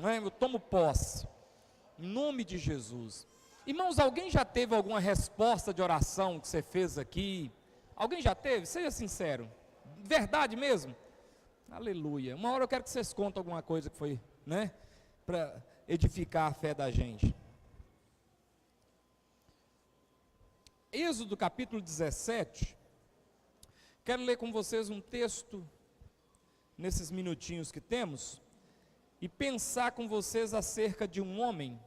não é? Eu tomo posse, em nome de Jesus. Irmãos, alguém já teve alguma resposta de oração que você fez aqui? Alguém já teve? Seja sincero, verdade mesmo? Aleluia. Uma hora eu quero que vocês contem alguma coisa que foi, né, para edificar a fé da gente. Êxodo capítulo 17, quero ler com vocês um texto, nesses minutinhos que temos, e pensar com vocês acerca de um homem.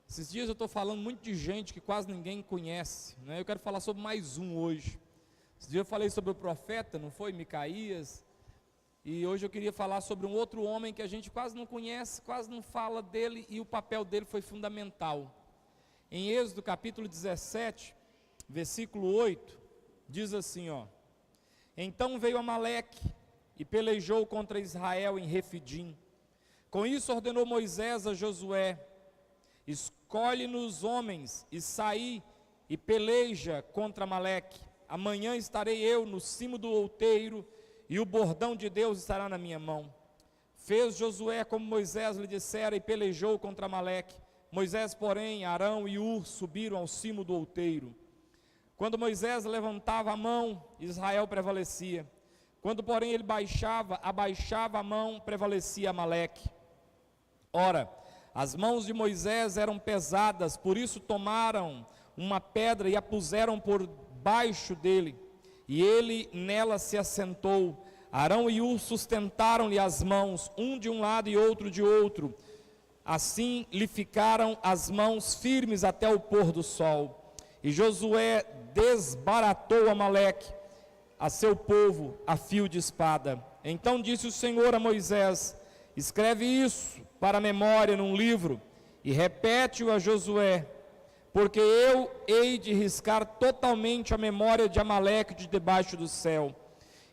Esses dias eu estou falando muito de gente que quase ninguém conhece, né? Eu quero falar sobre mais um hoje. Esses dias eu falei sobre o profeta, não foi? Micaías. E hoje eu queria falar sobre um outro homem que a gente quase não conhece, quase não fala dele, e o papel dele foi fundamental. Em Êxodo capítulo 17, versículo 8, diz assim, ó: Então veio Amaleque e pelejou contra Israel em Refidim. Com isso ordenou Moisés a Josué: Escolhe-nos homens e saí e peleja contra Amaleque. Amanhã estarei eu no cimo do outeiro e o bordão de Deus estará na minha mão. Fez Josué como Moisés lhe dissera e pelejou contra Amaleque. Moisés, porém, Arão e Ur subiram ao cimo do outeiro. Quando Moisés levantava a mão, Israel prevalecia. Quando, porém, ele abaixava a mão, prevalecia Amaleque. Ora, as mãos de Moisés eram pesadas, por isso tomaram uma pedra e a puseram por baixo dele, e ele nela se assentou. Arão e Ur sustentaram-lhe as mãos, um de um lado e outro de outro. Assim lhe ficaram as mãos firmes até o pôr do sol. E Josué desbaratou Amaleque, a seu povo, a fio de espada. Então disse o Senhor a Moisés: Escreve isso para a memória num livro, e repete-o a Josué, porque eu hei de riscar totalmente a memória de Amaleque de debaixo do céu.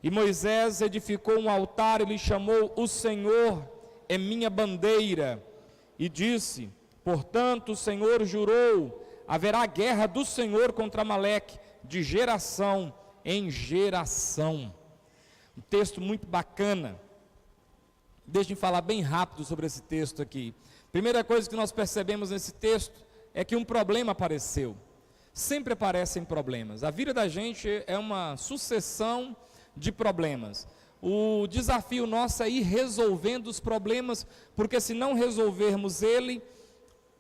E Moisés edificou um altar e lhe chamou: O Senhor é minha bandeira. E disse: Portanto o Senhor jurou, haverá guerra do Senhor contra Amaleque, de geração em geração. Um texto muito bacana. Deixa eu falar bem rápido sobre esse texto aqui. Primeira coisa que nós percebemos nesse texto é que um problema apareceu. Sempre aparecem problemas. A vida da gente é uma sucessão de problemas. O desafio nosso é ir resolvendo os problemas, porque se não resolvermos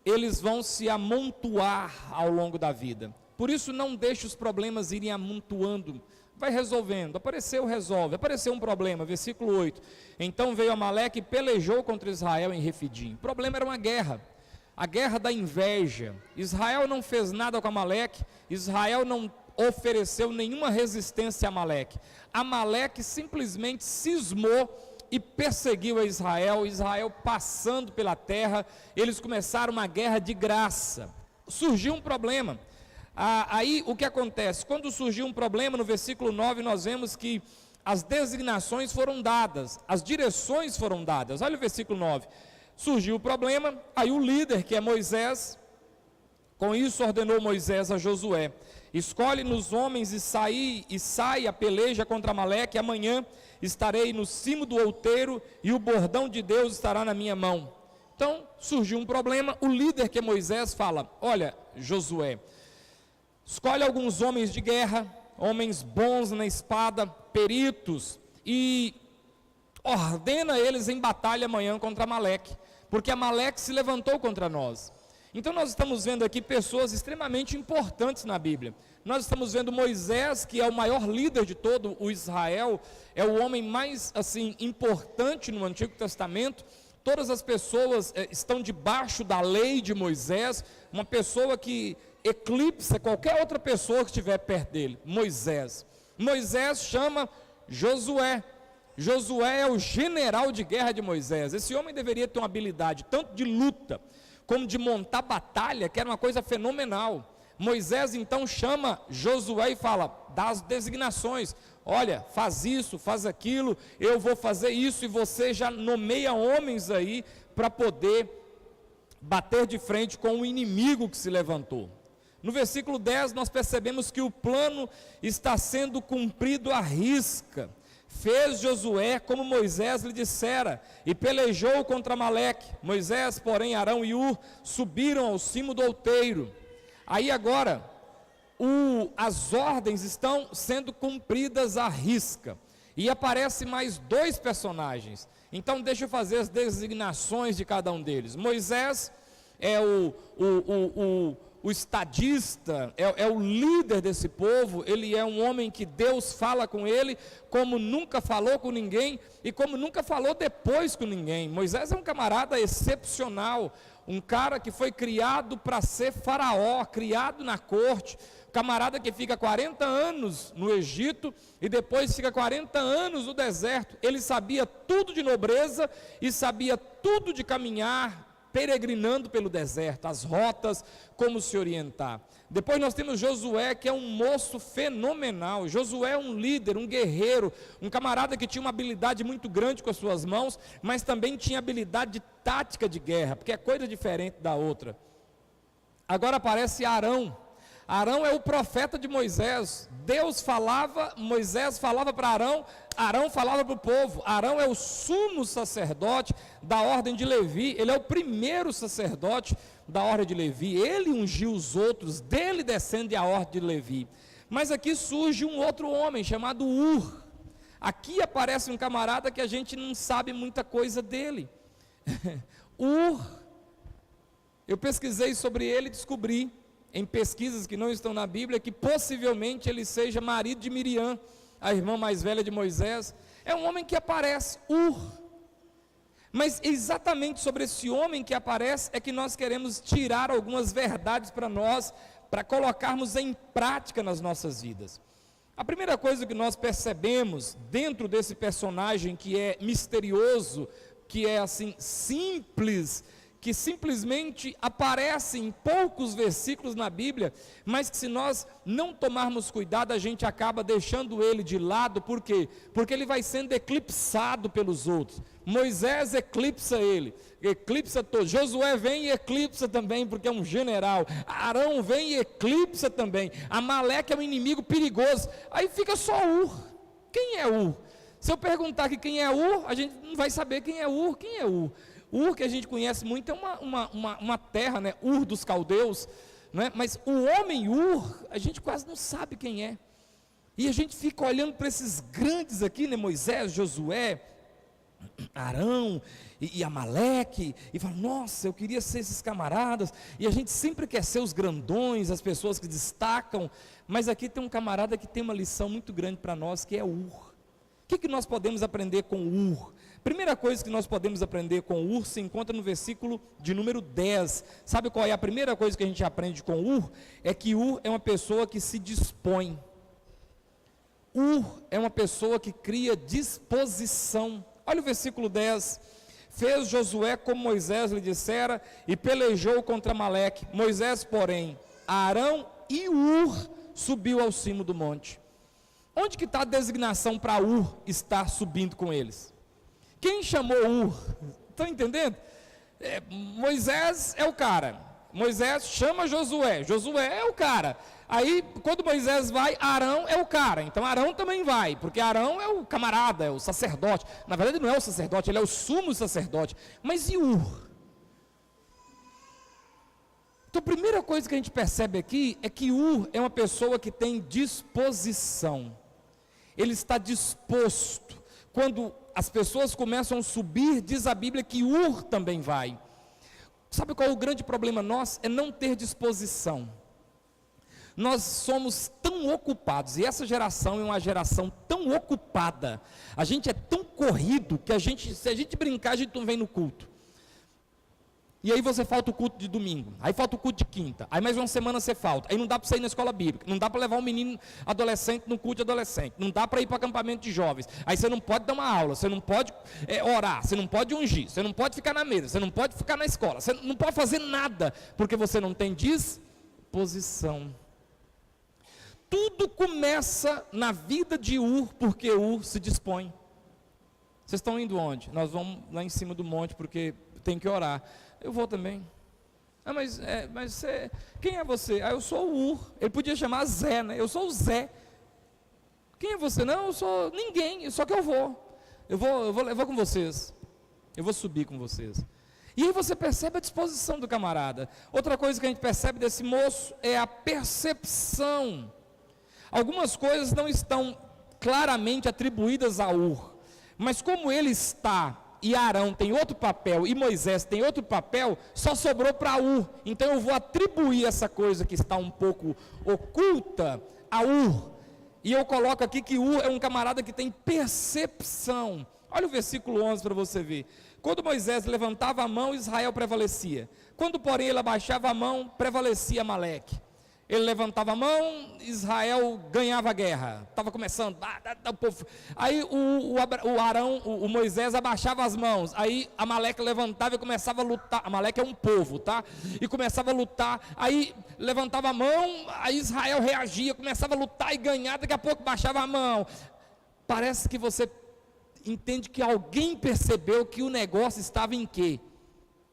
eles vão se amontoar ao longo da vida. Por isso não deixe os problemas irem amontoando. Vai resolvendo. Apareceu, resolve. Apareceu um problema, versículo 8. Então veio Amaleque e pelejou contra Israel em Refidim. O problema era uma guerra. A guerra da inveja. Israel não fez nada com Amaleque. Israel não ofereceu nenhuma resistência a Amaleque. Amaleque simplesmente cismou e perseguiu a Israel. Israel passando pela terra, eles começaram uma guerra de graça. Surgiu um problema. Aí o que acontece? Quando surgiu um problema, no versículo 9 nós vemos que as designações foram dadas, as direções foram dadas. Olha o versículo 9. Surgiu o problema, aí o líder, que é Moisés, com isso ordenou Moisés a Josué: Escolhe-nos homens e sai a peleja contra Amaleque. Amanhã estarei no cimo do outeiro e o bordão de Deus estará na minha mão. Então surgiu um problema, o líder, que é Moisés, fala: Olha, Josué, escolhe alguns homens de guerra, homens bons na espada, peritos, e ordena eles em batalha amanhã contra Amaleque, porque Amaleque se levantou contra nós. Então nós estamos vendo aqui pessoas extremamente importantes na Bíblia. Nós estamos vendo Moisés, que é o maior líder de todo o Israel, é o homem mais importante no Antigo Testamento. Todas as pessoas estão debaixo da lei de Moisés, uma pessoa que eclipsa qualquer outra pessoa que estiver perto dele. Moisés chama Josué. Josué é o general de guerra de Moisés. Esse homem deveria ter uma habilidade tanto de luta como de montar batalha, que era uma coisa fenomenal. Moisés então chama Josué e fala, dá as designações: olha, faz isso, faz aquilo, eu vou fazer isso, e você já nomeia homens aí para poder bater de frente com o inimigo que se levantou. No versículo 10 nós percebemos que o plano está sendo cumprido à risca. Fez Josué como Moisés lhe dissera, e pelejou contra Amaleque. Moisés, porém, Arão e Hur subiram ao cimo do outeiro. Aí agora, as ordens estão sendo cumpridas à risca. E aparece mais dois personagens. Então deixa eu fazer as designações de cada um deles. Moisés é o estadista, é o líder desse povo. Ele é um homem que Deus fala com ele como nunca falou com ninguém e como nunca falou depois com ninguém. Moisés é um camarada excepcional, um cara que foi criado para ser faraó, criado na corte, camarada que fica 40 anos no Egito e depois fica 40 anos no deserto. Ele sabia tudo de nobreza e sabia tudo de caminhar, peregrinando pelo deserto, as rotas, como se orientar. Depois nós temos Josué, que é um moço fenomenal. Josué é um líder, um guerreiro, um camarada que tinha uma habilidade muito grande com as suas mãos, mas também tinha habilidade de tática de guerra, porque é coisa diferente da outra. Agora aparece Arão. Arão é o profeta de Moisés. Deus falava, Moisés falava para Arão, Arão falava para o povo. Arão é o sumo sacerdote da ordem de Levi, ele é o primeiro sacerdote da ordem de Levi. Ele ungiu os outros, dele descende a ordem de Levi. Mas aqui surge um outro homem chamado Hur. Aqui aparece um camarada que a gente não sabe muita coisa dele. Hur, eu pesquisei sobre ele e descobri, em pesquisas que não estão na Bíblia, que possivelmente ele seja marido de Miriam, a irmã mais velha de Moisés. É um homem que aparece, Hur. Mas exatamente sobre esse homem que aparece é que nós queremos tirar algumas verdades para nós, para colocarmos em prática nas nossas vidas. A primeira coisa que nós percebemos dentro desse personagem que é misterioso, que é assim simples, que simplesmente aparece em poucos versículos na Bíblia, mas que se nós não tomarmos cuidado, a gente acaba deixando ele de lado. Por quê? Porque ele vai sendo eclipsado pelos outros. Moisés eclipsa ele, eclipsa todos. Josué vem e eclipsa também, porque é um general. Arão vem e eclipsa também. Amaleque é um inimigo perigoso. Aí fica só Hur. Quem é Hur? Se eu perguntar aqui quem é Hur, a gente não vai saber quem é Hur. Quem é Hur? Ur, que a gente conhece muito, é uma terra, né? Ur dos caldeus, né? Mas o homem Ur, a gente quase não sabe quem é. E a gente fica olhando para esses grandes aqui, né? Moisés, Josué, Arão e Amaleque, e fala, nossa, eu queria ser esses camaradas. E a gente sempre quer ser os grandões, as pessoas que destacam, mas aqui tem um camarada que tem uma lição muito grande para nós, que é Ur. O que nós podemos aprender com Ur? Primeira coisa que nós podemos aprender com Ur se encontra no versículo de número 10. Sabe qual é a primeira coisa que a gente aprende com Ur? É que Ur é uma pessoa que se dispõe. Ur é uma pessoa que cria disposição. Olha o versículo 10. Fez Josué como Moisés lhe dissera e pelejou contra Amaleque. Moisés, porém, Arão e Ur subiu ao cimo do monte. Onde que está a designação para Ur estar subindo com eles? Quem chamou Ur? Estão entendendo? Moisés é o cara. Moisés chama Josué. Josué é o cara. Aí, quando Moisés vai, Arão é o cara. Então, Arão também vai, porque Arão é o camarada, é o sacerdote. Na verdade, não é o sacerdote, ele é o sumo sacerdote. Mas e Ur? Então, a primeira coisa que a gente percebe aqui é que Ur é uma pessoa que tem disposição. Ele está disposto. Quando as pessoas começam a subir, diz a Bíblia que Ur também vai. Sabe qual é o grande problema nosso? É não ter disposição. Nós somos tão ocupados, e essa geração é uma geração tão ocupada, a gente é tão corrido, que se a gente brincar, a gente não vem no culto. E aí você falta o culto de domingo, aí falta o culto de quinta, aí mais uma semana você falta, aí não dá para sair na escola bíblica, não dá para levar um menino adolescente no culto de adolescente, não dá para ir para acampamento de jovens, aí você não pode dar uma aula, você não pode orar, você não pode ungir, você não pode ficar na mesa, você não pode ficar na escola, você não pode fazer nada, porque você não tem disposição. Tudo começa na vida de Ur, porque Ur se dispõe. Vocês estão indo onde? Nós vamos lá em cima do monte, porque tem que orar. Eu vou também. Ah, mas você, quem é você? Ah, eu sou o Ur. Ele podia chamar Zé, né? Eu sou o Zé. Quem é você? Não, eu sou ninguém, só que eu vou com vocês, eu vou subir com vocês. E aí você percebe a disposição do camarada. Outra coisa que a gente percebe desse moço é a percepção. Algumas coisas não estão claramente atribuídas a Ur, mas como ele está, e Arão tem outro papel, e Moisés tem outro papel, só sobrou para Ur. Então eu vou atribuir essa coisa que está um pouco oculta a Ur. E eu coloco aqui que Ur é um camarada que tem percepção. Olha o versículo 11 para você ver. Quando Moisés levantava a mão, Israel prevalecia. Quando, porém, ele abaixava a mão, prevalecia Amaleque. Ele levantava a mão, Israel ganhava a guerra. Estava começando. O povo. Aí o Moisés abaixava as mãos. Aí Amaleque levantava e começava a lutar. Amaleque é um povo, tá? E começava a lutar. Aí levantava a mão, aí Israel reagia, começava a lutar e ganhar. Daqui a pouco baixava a mão. Parece que você entende que alguém percebeu que o negócio estava em quê?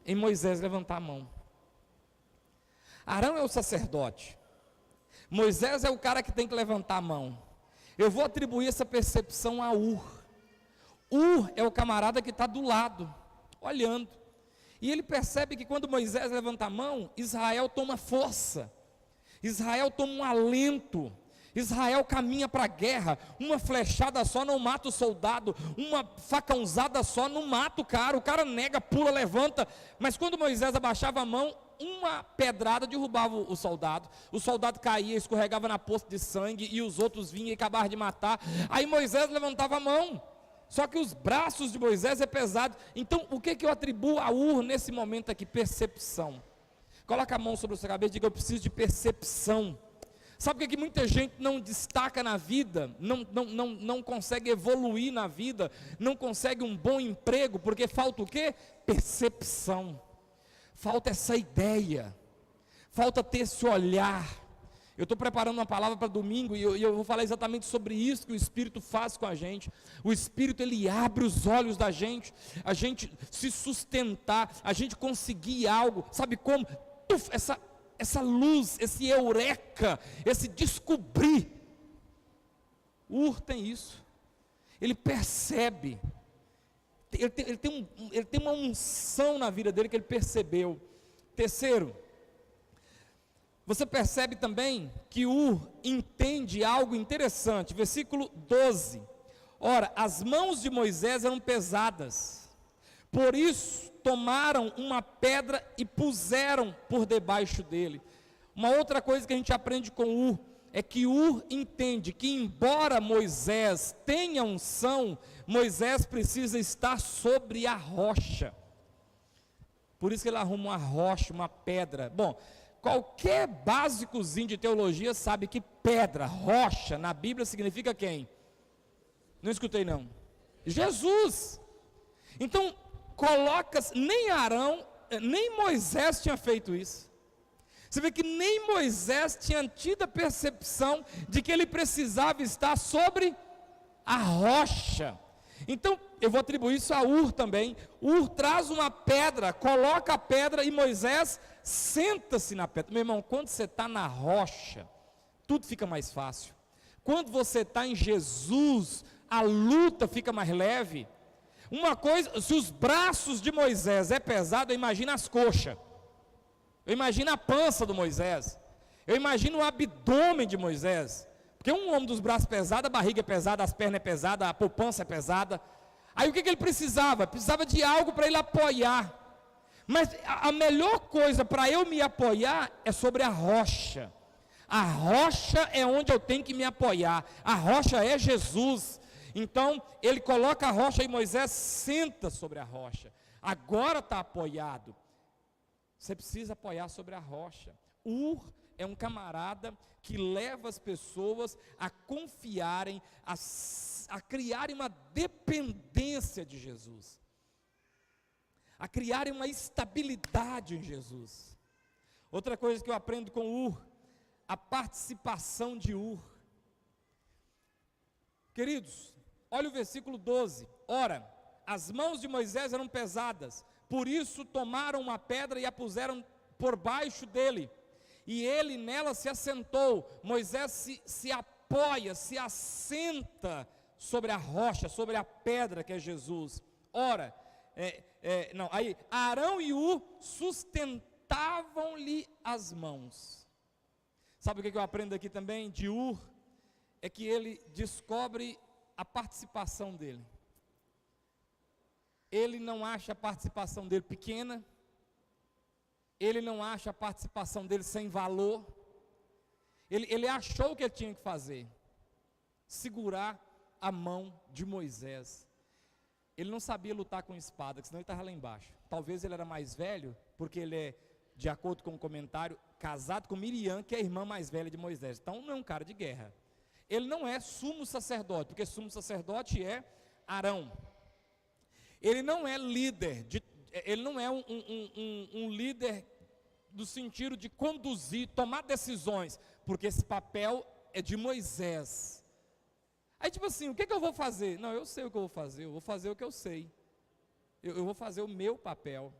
Em Moisés levantar a mão. Arão é o sacerdote. Moisés é o cara que tem que levantar a mão. Eu vou atribuir essa percepção a Ur. Ur é o camarada que está do lado, olhando. E ele percebe que quando Moisés levanta a mão, Israel toma força. Israel toma um alento. Israel caminha para a guerra. Uma flechada só não mata o soldado. Uma facãozada só não mata o cara. O cara nega, pula, levanta. Mas quando Moisés abaixava a mão, uma pedrada derrubava o soldado caía, escorregava na poça de sangue, e os outros vinham e acabavam de matar. Aí Moisés levantava a mão, só que os braços de Moisés é pesado. Então o que eu atribuo a Ur nesse momento aqui? Percepção. Coloca a mão sobre a sua cabeça e diga: eu preciso de percepção. Sabe o que muita gente não destaca na vida, não consegue evoluir na vida, não consegue um bom emprego, porque falta o quê? Percepção. Falta essa ideia, falta ter esse olhar. Eu estou preparando uma palavra para domingo e eu vou falar exatamente sobre isso que o Espírito faz com a gente. O Espírito, ele abre os olhos da gente, a gente se sustentar, a gente conseguir algo, sabe como? Essa luz, esse eureka, esse descobrir. Ur tem isso, ele percebe. Ele tem uma unção na vida dele que ele percebeu. Terceiro, você percebe também que Ur entende algo interessante. Versículo 12. Ora, as mãos de Moisés eram pesadas, por isso tomaram uma pedra e puseram por debaixo dele. Uma outra coisa que a gente aprende com Ur é que Ur entende que, embora Moisés tenha unção, Moisés precisa estar sobre a rocha. Por isso que ele arruma uma rocha, uma pedra. Bom, qualquer básicozinho de teologia sabe que pedra, rocha, na Bíblia significa quem? Não escutei não. Jesus. Então, nem Arão, nem Moisés tinha feito isso. Você vê que nem Moisés tinha tido a percepção de que ele precisava estar sobre a rocha. Então, eu vou atribuir isso a Ur também. Ur traz uma pedra, coloca a pedra e Moisés senta-se na pedra. Meu irmão, quando você está na rocha, tudo fica mais fácil. Quando você está em Jesus, a luta fica mais leve. Uma coisa, se os braços de Moisés é pesado, eu imagino as coxas. Eu imagino a pança do Moisés. Eu imagino o abdômen de Moisés. Porque um homem dos braços pesados, a barriga é pesada, as pernas é pesada, a poupança é pesada. Aí o que ele precisava? Precisava de algo para ele apoiar. Mas a melhor coisa para eu me apoiar é sobre a rocha. A rocha é onde eu tenho que me apoiar. A rocha é Jesus. Então ele coloca a rocha e Moisés senta sobre a rocha. Agora está apoiado. Você precisa apoiar sobre a rocha. Ur é um camarada que leva as pessoas a confiarem, a criarem uma dependência de Jesus, a criarem uma estabilidade em Jesus. Outra coisa que eu aprendo com Ur, a participação de Ur. Queridos, olha o versículo 12. Ora, as mãos de Moisés eram pesadas, por isso tomaram uma pedra e a puseram por baixo dele, e ele nela se assentou. Moisés se apoia, se assenta sobre a rocha, sobre a pedra que é Jesus. Ora, aí Arão e Ur sustentavam-lhe as mãos. Sabe o que eu aprendo aqui também de Ur? É que ele descobre a participação dele. Ele não acha a participação dele pequena, ele não acha a participação dele sem valor. Ele achou o que ele tinha que fazer: segurar a mão de Moisés. Ele não sabia lutar com espada, senão ele estava lá embaixo. Talvez ele era mais velho, porque ele é, de acordo com o comentário, casado com Miriam, que é a irmã mais velha de Moisés. Então não é um cara de guerra. Ele não é sumo sacerdote, porque sumo sacerdote é Arão. Ele não é líder, ele não é um líder do sentido de conduzir, tomar decisões, porque esse papel é de Moisés. Aí tipo assim, o que eu vou fazer? Não, eu sei o que eu vou fazer o que eu sei. Eu vou fazer o meu papel,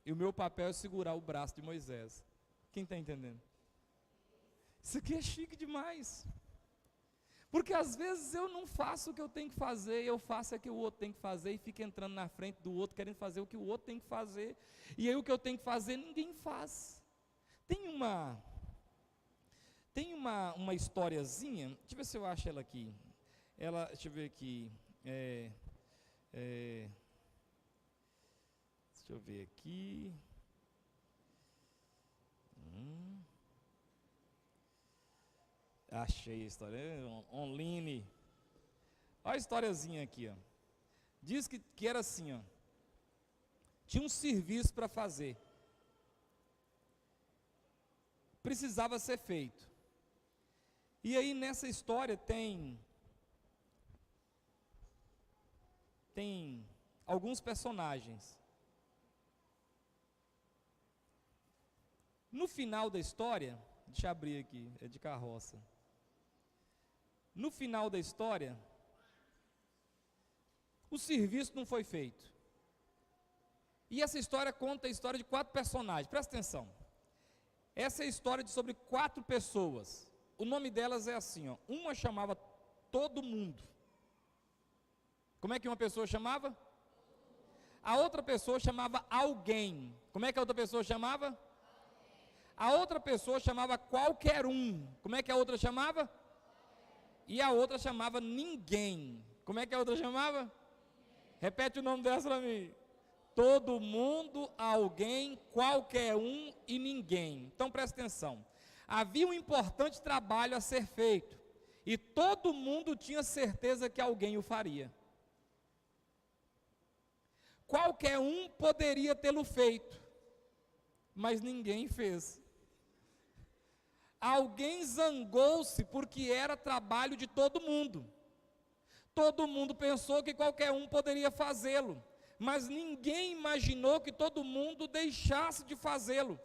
e o meu papel é segurar o braço de Moisés. Quem está entendendo? Isso aqui é chique demais. Porque às vezes eu não faço o que eu tenho que fazer, eu faço o que o outro tem que fazer, e fico entrando na frente do outro, querendo fazer o que o outro tem que fazer, e aí o que eu tenho que fazer, ninguém faz. Tem uma historiazinha, deixa eu ver se eu acho ela aqui, deixa eu ver aqui, deixa eu ver aqui, achei a história, online. Olha a historiazinha aqui, ó. Diz que era assim, ó. Tinha um serviço para fazer, precisava ser feito. E aí nessa história tem alguns personagens. No final da história, deixa eu abrir aqui, é de carroça. No final da história, o serviço não foi feito. E essa história conta a história de 4 personagens, presta atenção. Essa é a história sobre 4 pessoas. O nome delas é assim, ó. Uma chamava Todo Mundo. Como é que uma pessoa chamava? A outra pessoa chamava Alguém. Como é que a outra pessoa chamava? A outra pessoa chamava Qualquer Um. Como é que a outra chamava? E a outra chamava Ninguém. Como é que a outra chamava? Repete o nome dessa para mim. Todo mundo, alguém, qualquer um e ninguém. Então presta atenção. Havia um importante trabalho a ser feito, e todo mundo tinha certeza que alguém o faria. Qualquer um poderia tê-lo feito, mas ninguém fez. Alguém zangou-se porque era trabalho de todo mundo. Todo mundo pensou que qualquer um poderia fazê-lo, mas ninguém imaginou que todo mundo deixasse de fazê-lo.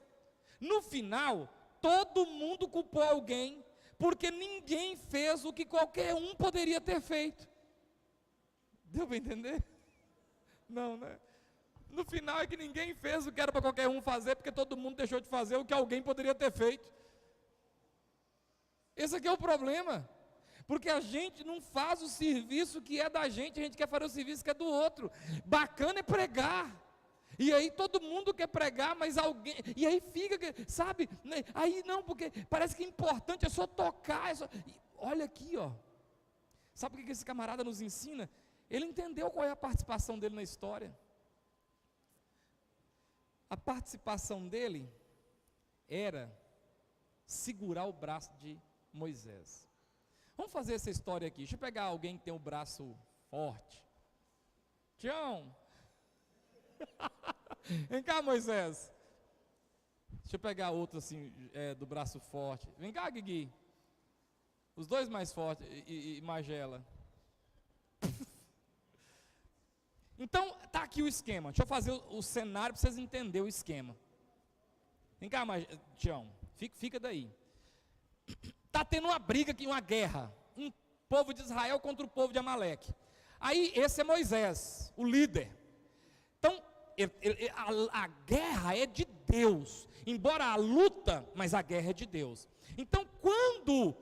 No final, todo mundo culpou alguém, porque ninguém fez o que qualquer um poderia ter feito. Deu para entender? Não, né? No final é que ninguém fez o que era para qualquer um fazer, porque todo mundo deixou de fazer o que alguém poderia ter feito. Esse aqui é o problema. Porque a gente não faz o serviço que é da gente, a gente quer fazer o serviço que é do outro. Bacana é pregar. E aí todo mundo quer pregar, mas alguém... E aí fica, sabe? Aí não, porque parece que é importante, é só tocar. Olha aqui, ó. Sabe o que esse camarada nos ensina? Ele entendeu qual é a participação dele na história. A participação dele era segurar o braço de Moisés. Vamos fazer essa história aqui. Deixa eu pegar alguém que tem o braço forte. Tião. Vem cá, Moisés. Deixa eu pegar outro assim, do braço forte. Vem cá, Guigui. Os dois mais fortes e Magela. Então, tá aqui o esquema. Deixa eu fazer o cenário para vocês entenderem o esquema. Vem cá, Tião. Fica daí. Está tendo uma briga aqui, uma guerra. Um povo de Israel contra o povo de Amaleque. Aí, esse é Moisés, o líder. Então, a guerra é de Deus. Embora a luta, mas a guerra é de Deus. Então, quando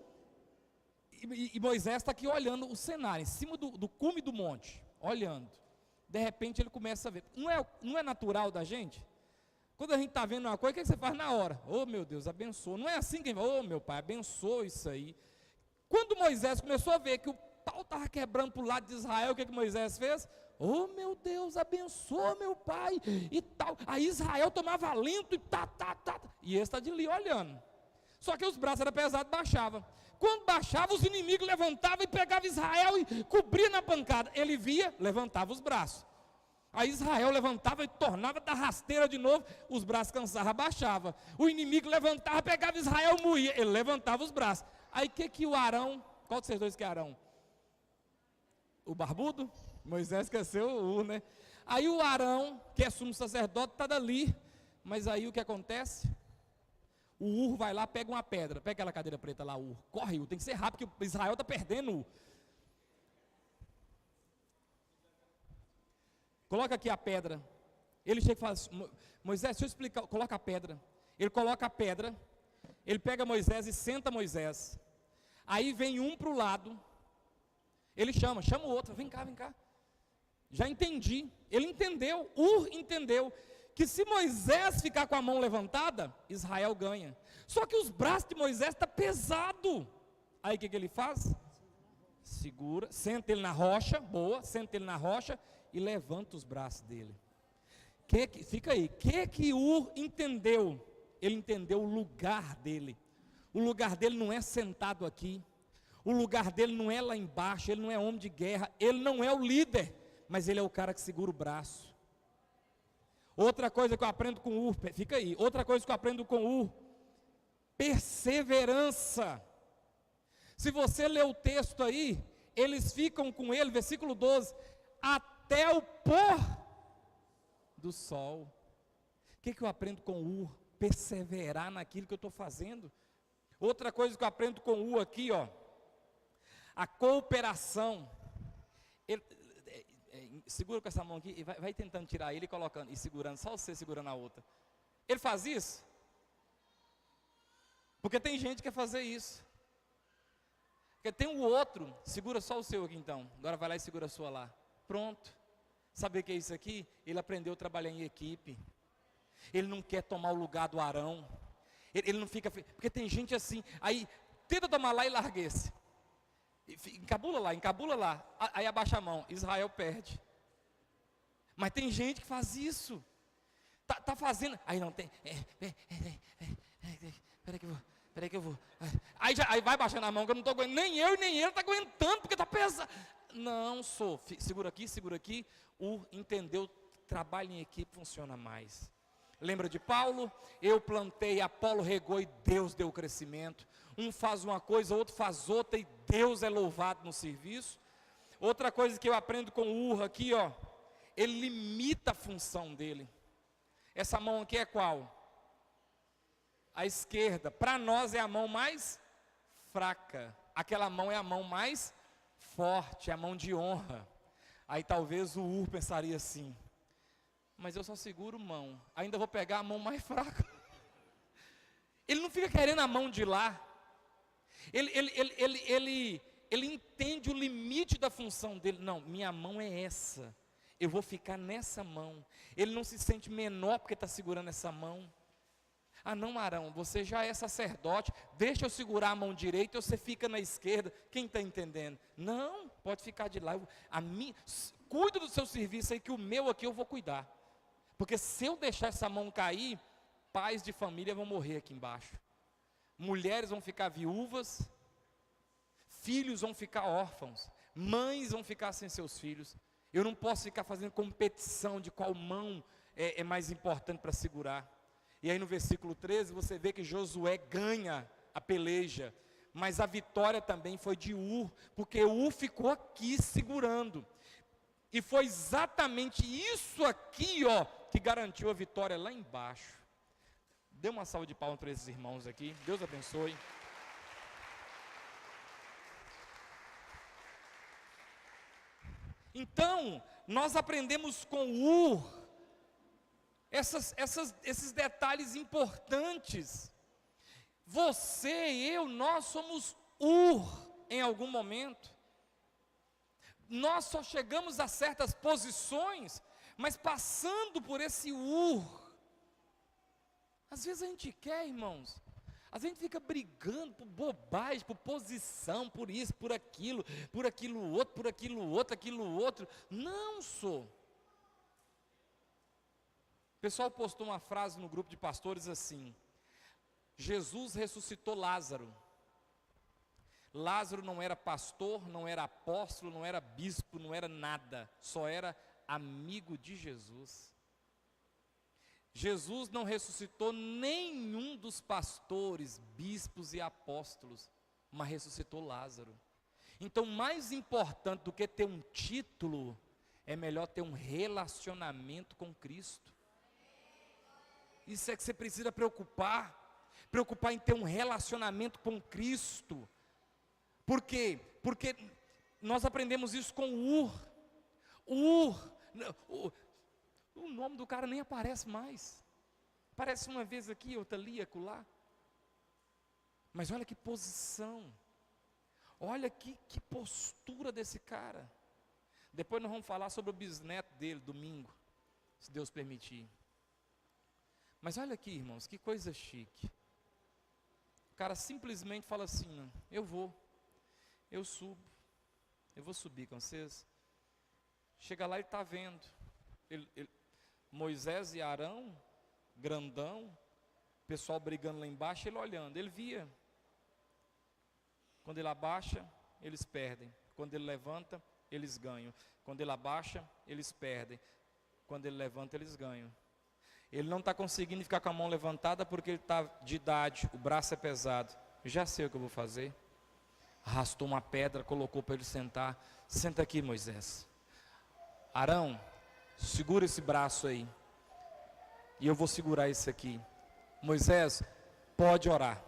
E Moisés está aqui olhando o cenário, em cima do cume do monte, olhando. De repente ele começa a ver. Não é natural da gente? Quando a gente está vendo uma coisa, o que você faz na hora? Oh meu Deus, abençoa. Não é assim que oh meu pai, abençoa isso aí. Quando Moisés começou a ver que o pau estava quebrando para o lado de Israel, o que Moisés fez? Oh meu Deus, abençoa meu pai e tal. Aí Israel tomava alento e tá. E esse está de ali olhando. Só que os braços eram pesados, baixava. Quando baixava, os inimigos levantavam e pegavam Israel e cobria na pancada. Ele via, levantava os braços. Aí Israel levantava e tornava da rasteira de novo, os braços cansavam, abaixava. O inimigo levantava, pegava Israel, moía, ele levantava os braços. Aí que o Arão, qual de vocês dois que é Arão? O barbudo? Moisés esqueceu o né? Aí o Arão, que é sumo sacerdote, está dali. Mas aí o que acontece? O vai lá, pega uma pedra, pega aquela cadeira preta lá, corre, tem que ser rápido, porque Israel está perdendo. Coloca aqui a pedra. Ele chega e fala assim, Moisés, deixa eu explicar, coloca a pedra. Ele coloca a pedra, ele pega Moisés e senta Moisés. Aí vem um para o lado, ele chama o outro, vem cá. Já entendi, ele entendeu, entendeu, que se Moisés ficar com a mão levantada, Israel ganha. Só que os braços de Moisés estão pesados. Aí o que ele faz? Segura, senta ele na rocha, senta ele na rocha e levanta os braços dele. Fica aí, que entendeu? Ele entendeu o lugar dele. O lugar dele não é sentado aqui. O lugar dele não é lá embaixo, ele não é homem de guerra, ele não é o líder, mas ele é o cara que segura o braço. Outra coisa que eu aprendo com fica aí, outra coisa que eu aprendo com perseverança. Se você ler o texto aí, eles ficam com ele, versículo 12, até o pôr do sol. O que eu aprendo com perseverar naquilo que eu estou fazendo. Outra coisa que eu aprendo com aqui, a cooperação. Segura com essa mão aqui e vai tentando tirar ele e colocando, e segurando, só você segurando a outra. Ele faz isso? Porque tem gente que quer fazer isso. Porque tem o outro, segura só o seu aqui então, agora vai lá e segura a sua lá. Pronto. Sabe o que é isso aqui? Ele aprendeu a trabalhar em equipe. Ele não quer tomar o lugar do Arão. Ele não fica, porque tem gente assim, aí tenta tomar lá e larga esse. Encabula lá, aí abaixa a mão, Israel perde. Mas tem gente que faz isso, tá fazendo, aí não tem, peraí que eu vou, aí vai baixando a mão, que eu não estou aguentando, nem eu e nem ele está aguentando, porque está pesado. Não, segura aqui, entendeu, trabalho em equipe funciona mais. Lembra de Paulo? Eu plantei, Apolo regou e Deus deu o crescimento. Um faz uma coisa, outro faz outra e Deus é louvado no serviço. Outra coisa que eu aprendo com o aqui, ele limita a função dele. Essa mão aqui é qual? A esquerda. Para nós é a mão mais fraca. Aquela mão é a mão mais forte, é a mão de honra. Aí talvez o pensaria assim, mas eu só seguro mão, ainda vou pegar a mão mais fraca. Ele não fica querendo a mão de lá. Ele entende o limite da função dele. Não, minha mão é essa, eu vou ficar nessa mão. Ele não se sente menor porque está segurando essa mão. Ah não, Arão, você já é sacerdote, deixa eu segurar a mão direita e você fica na esquerda. Quem está entendendo? Não, pode ficar de lá. Cuida do seu serviço aí, que o meu aqui eu vou cuidar. Porque se eu deixar essa mão cair, pais de família vão morrer aqui embaixo. Mulheres vão ficar viúvas, filhos vão ficar órfãos, mães vão ficar sem seus filhos. Eu não posso ficar fazendo competição de qual mão é mais importante para segurar. E aí no versículo 13 você vê que Josué ganha a peleja, mas a vitória também foi de porque ficou aqui segurando. E foi exatamente isso aqui, que garantiu a vitória lá embaixo. Dê uma salva de palmas para esses irmãos aqui. Deus abençoe. Então, nós aprendemos com esses detalhes importantes. Você e eu, nós somos em algum momento. Nós só chegamos a certas posições, mas passando por esse Às vezes a gente quer, irmãos, a gente fica brigando por bobagem, por posição, por isso, por aquilo outro, aquilo outro. Não sou. O pessoal postou uma frase no grupo de pastores assim: Jesus ressuscitou Lázaro. Lázaro não era pastor, não era apóstolo, não era bispo, não era nada, só era amigo de Jesus. Jesus não ressuscitou nenhum dos pastores, bispos e apóstolos, mas ressuscitou Lázaro. Então, mais importante do que ter um título, é melhor ter um relacionamento com Cristo. Isso é que você precisa preocupar em ter um relacionamento com Cristo. Por quê? Porque nós aprendemos isso com o nome do cara nem aparece mais. Aparece uma vez aqui, outra ali, acolá. Mas olha que posição. Olha que postura desse cara. Depois nós vamos falar sobre o bisneto dele, domingo, se Deus permitir. Mas olha aqui, irmãos, que coisa chique. O cara simplesmente fala assim: eu vou subir com vocês. Chega lá e está vendo. Moisés e Arão, grandão, pessoal brigando lá embaixo, ele olhando, ele via. Quando ele abaixa, eles perdem. Quando ele levanta, eles ganham. Quando ele abaixa, eles perdem. Quando ele levanta, eles ganham. Ele não está conseguindo ficar com a mão levantada porque ele está de idade, o braço é pesado. Já sei o que eu vou fazer. Arrastou uma pedra, colocou para ele sentar. Senta aqui, Moisés. Arão, segura esse braço aí. E eu vou segurar esse aqui. Moisés, pode orar.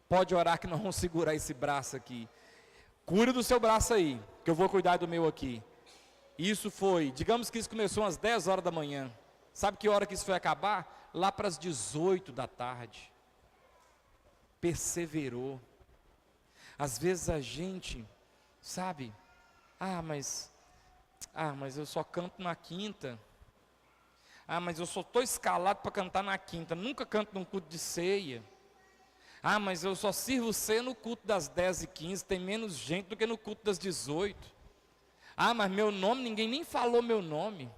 Pode orar que nós vamos segurar esse braço aqui. Cuida do seu braço aí, que eu vou cuidar do meu aqui. Isso foi, digamos que isso começou às 10 horas da manhã. Sabe que hora que isso foi acabar? Lá para as 18 da tarde. Perseverou. Às vezes a gente, sabe, mas eu só canto na quinta. Mas eu só estou escalado para cantar na quinta, nunca canto num culto de ceia. Mas eu só sirvo ceia no culto das 10h15, tem menos gente do que no culto das 18. Mas meu nome, ninguém nem falou meu nome.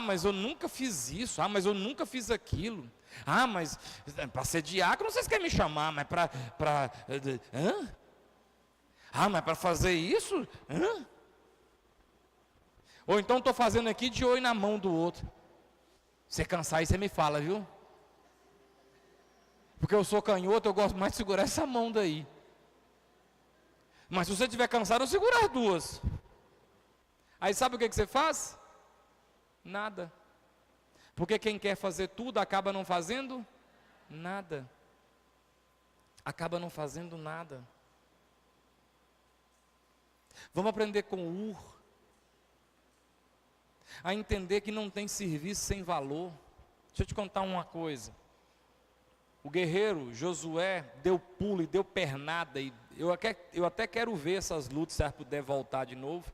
Mas eu nunca fiz isso, mas eu nunca fiz aquilo. Mas para ser diácono, vocês querem me chamar, mas mas para fazer isso? Ou então estou fazendo aqui de olho na mão do outro. Você cansar aí, você me fala, viu? Porque eu sou canhoto, eu gosto mais de segurar essa mão daí. Mas se você estiver cansado, eu seguro as duas. Aí sabe o que você faz? Nada. Porque quem quer fazer tudo acaba não fazendo nada. Acaba não fazendo nada. Vamos aprender com a entender que não tem serviço sem valor. Deixa eu te contar uma coisa. O guerreiro Josué deu pulo e deu pernada. E eu até quero ver essas lutas, se ela puder voltar de novo.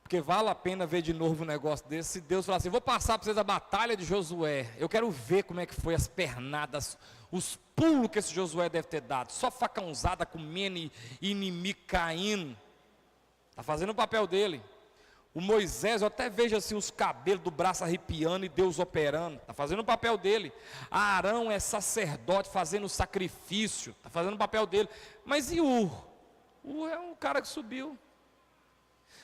Porque vale a pena ver de novo um negócio desse. Se Deus falar assim, vou passar para vocês a batalha de Josué. Eu quero ver como é que foi as pernadas, os pulos que esse Josué deve ter dado. Só facãozada comendo e inimigo caindo. Está fazendo o papel dele. O Moisés, eu até vejo assim os cabelos do braço arrepiando e Deus operando. Está fazendo o papel dele. Arão é sacerdote fazendo o sacrifício. Está fazendo o papel dele. Mas e Ur é um cara que subiu.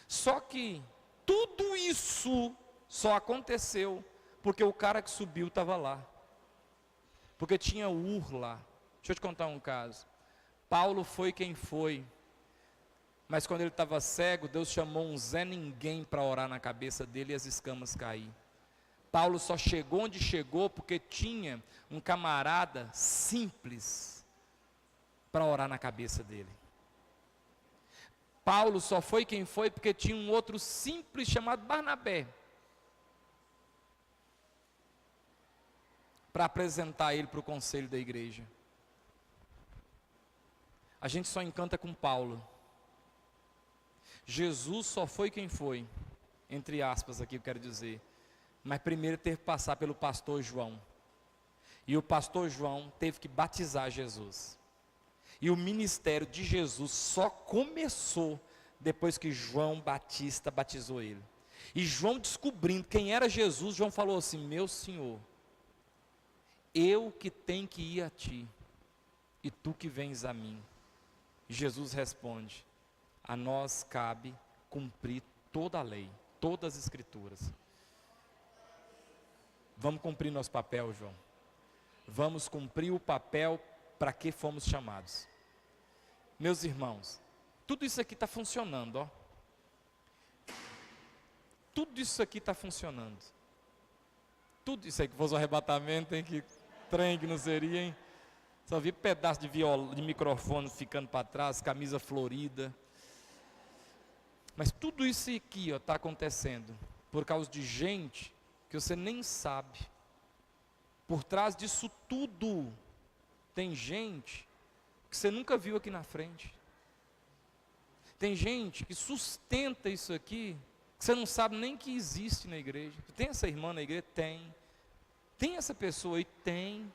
Só que tudo isso só aconteceu porque o cara que subiu estava lá. Porque tinha Ur lá. Deixa eu te contar um caso. Paulo foi quem foi. Mas quando ele estava cego, Deus chamou um Zé Ninguém para orar na cabeça dele e as escamas cair. Paulo só chegou onde chegou porque tinha um camarada simples para orar na cabeça dele. Paulo só foi quem foi porque tinha um outro simples chamado Barnabé para apresentar ele para o conselho da igreja. A gente só encanta com Paulo. Jesus só foi quem foi, entre aspas aqui eu quero dizer, mas primeiro teve que passar pelo pastor João, e o pastor João teve que batizar Jesus, e o ministério de Jesus só começou depois que João Batista batizou ele. E João, descobrindo quem era Jesus, João falou assim: meu Senhor, eu que tenho que ir a ti, e tu que vens a mim. E Jesus responde: a nós cabe cumprir toda a lei, todas as escrituras. Vamos cumprir nosso papel, João. Vamos cumprir o papel para que fomos chamados. Meus irmãos, tudo isso aqui está funcionando, ó. Tudo isso aqui está funcionando. Tudo isso aí que fosse o arrebatamento, hein? Que trem que não seria, hein? Só vi pedaço de viola, de microfone ficando para trás, camisa florida. Mas tudo isso aqui está acontecendo por causa de gente que você nem sabe. Por trás disso tudo tem gente que você nunca viu aqui na frente. Tem gente que sustenta isso aqui, que você não sabe nem que existe na igreja. Tem essa irmã na igreja? Tem. Tem essa pessoa aí? Tem.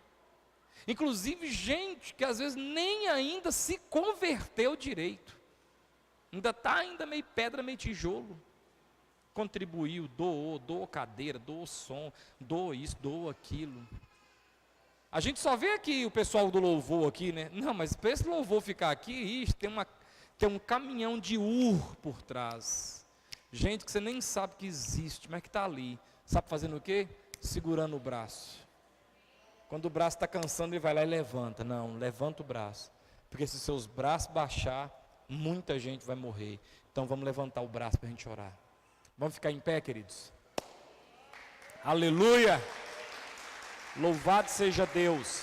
Inclusive gente que às vezes nem ainda se converteu direito. Ainda está meio pedra, meio tijolo. Contribuiu, doou cadeira, doou som, doou isso, doou aquilo. A gente só vê aqui o pessoal do louvor aqui, né? Não, mas para esse louvor ficar aqui, tem um caminhão de por trás. Gente que você nem sabe que existe, mas que está ali. Sabe fazendo o quê? Segurando o braço. Quando o braço está cansando, ele vai lá e levanta. Não, levanta o braço. Porque se seus braços baixar, muita gente vai morrer. Então vamos levantar o braço para a gente orar. Vamos ficar em pé, queridos? Aleluia! Louvado seja Deus.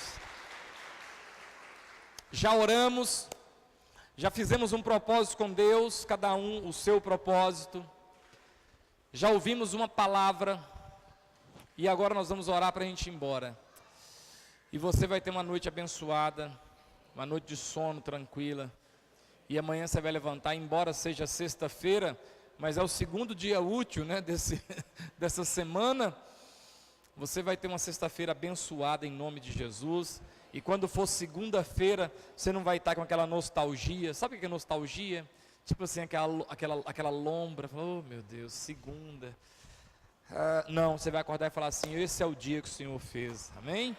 Já oramos, já fizemos um propósito com Deus, cada um o seu propósito. Já ouvimos uma palavra, e agora nós vamos orar para a gente ir embora. E você vai ter uma noite abençoada, uma noite de sono tranquila. E amanhã você vai levantar, embora seja sexta-feira, mas é o segundo dia útil, né, dessa semana. Você vai ter uma sexta-feira abençoada em nome de Jesus. E quando for segunda-feira, você não vai estar com aquela nostalgia. Sabe o que é nostalgia? Tipo assim, aquela lombra. Oh meu Deus, segunda. Não, você vai acordar e falar assim: esse é o dia que o Senhor fez. Amém?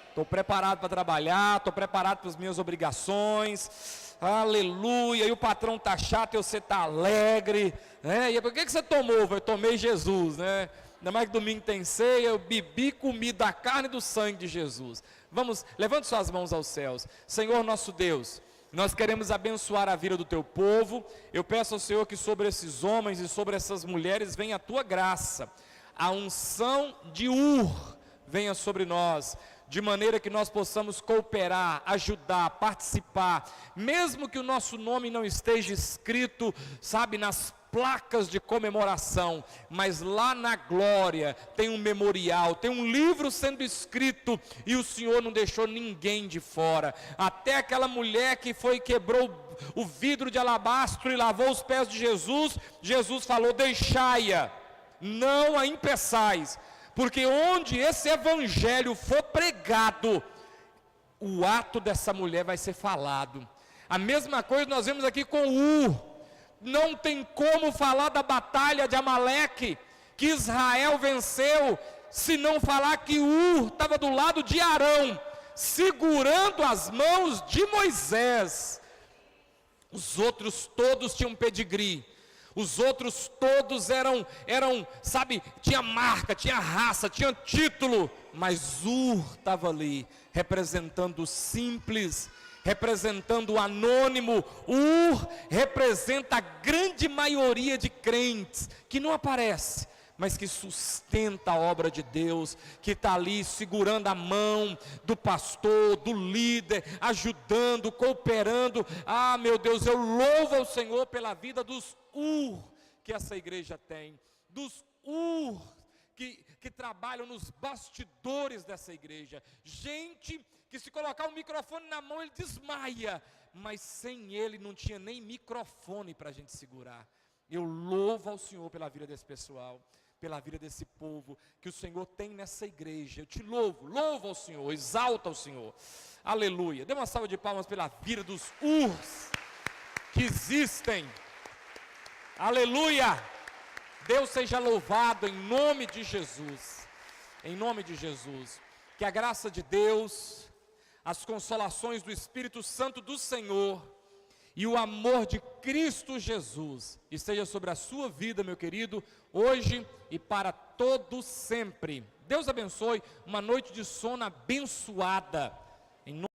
Estou preparado para trabalhar, estou preparado para as minhas obrigações. Aleluia. E o patrão está chato e você está alegre, né? E por que você tomou? Eu tomei Jesus, né? Ainda mais que domingo tem ceia, eu bebi, comi da carne e do sangue de Jesus. Vamos, levante suas mãos aos céus. Senhor nosso Deus, nós queremos abençoar a vida do teu povo. Eu peço ao Senhor que sobre esses homens e sobre essas mulheres venha a tua graça. A unção de venha sobre nós, de maneira que nós possamos cooperar, ajudar, participar, mesmo que o nosso nome não esteja escrito, sabe, nas placas de comemoração, mas lá na glória tem um memorial, tem um livro sendo escrito, e o Senhor não deixou ninguém de fora. Até aquela mulher que quebrou o vidro de alabastro e lavou os pés de Jesus, Jesus falou: deixai-a, não a impeçais, porque onde esse evangelho for pregado, o ato dessa mulher vai ser falado. A mesma coisa nós vemos aqui com não tem como falar da batalha de Amaleque, que Israel venceu, se não falar que estava do lado de Arão, segurando as mãos de Moisés. Os outros todos tinham pedigree, os outros todos eram, sabe, tinha marca, tinha raça, tinha título, mas estava ali, representando o simples, representando o anônimo. Representa a grande maioria de crentes, que não aparece, mas que sustenta a obra de Deus, que está ali segurando a mão do pastor, do líder, ajudando, cooperando. Meu Deus, eu louvo ao Senhor pela vida dos que essa igreja tem, dos que trabalham nos bastidores dessa igreja, gente que se colocar o microfone na mão ele desmaia, mas sem ele não tinha nem microfone para a gente segurar. Eu louvo ao Senhor pela vida desse pessoal, pela vida desse povo que o Senhor tem nessa igreja. Eu te louvo ao Senhor, exalta ao Senhor, aleluia. Dê uma salva de palmas pela vida dos URS que existem, aleluia. Deus seja louvado em nome de Jesus, em nome de Jesus. Que a graça de Deus, as consolações do Espírito Santo do Senhor e o amor de Cristo Jesus esteja sobre a sua vida, meu querido, hoje e para todo sempre. Deus abençoe, uma noite de sono abençoada. Em nome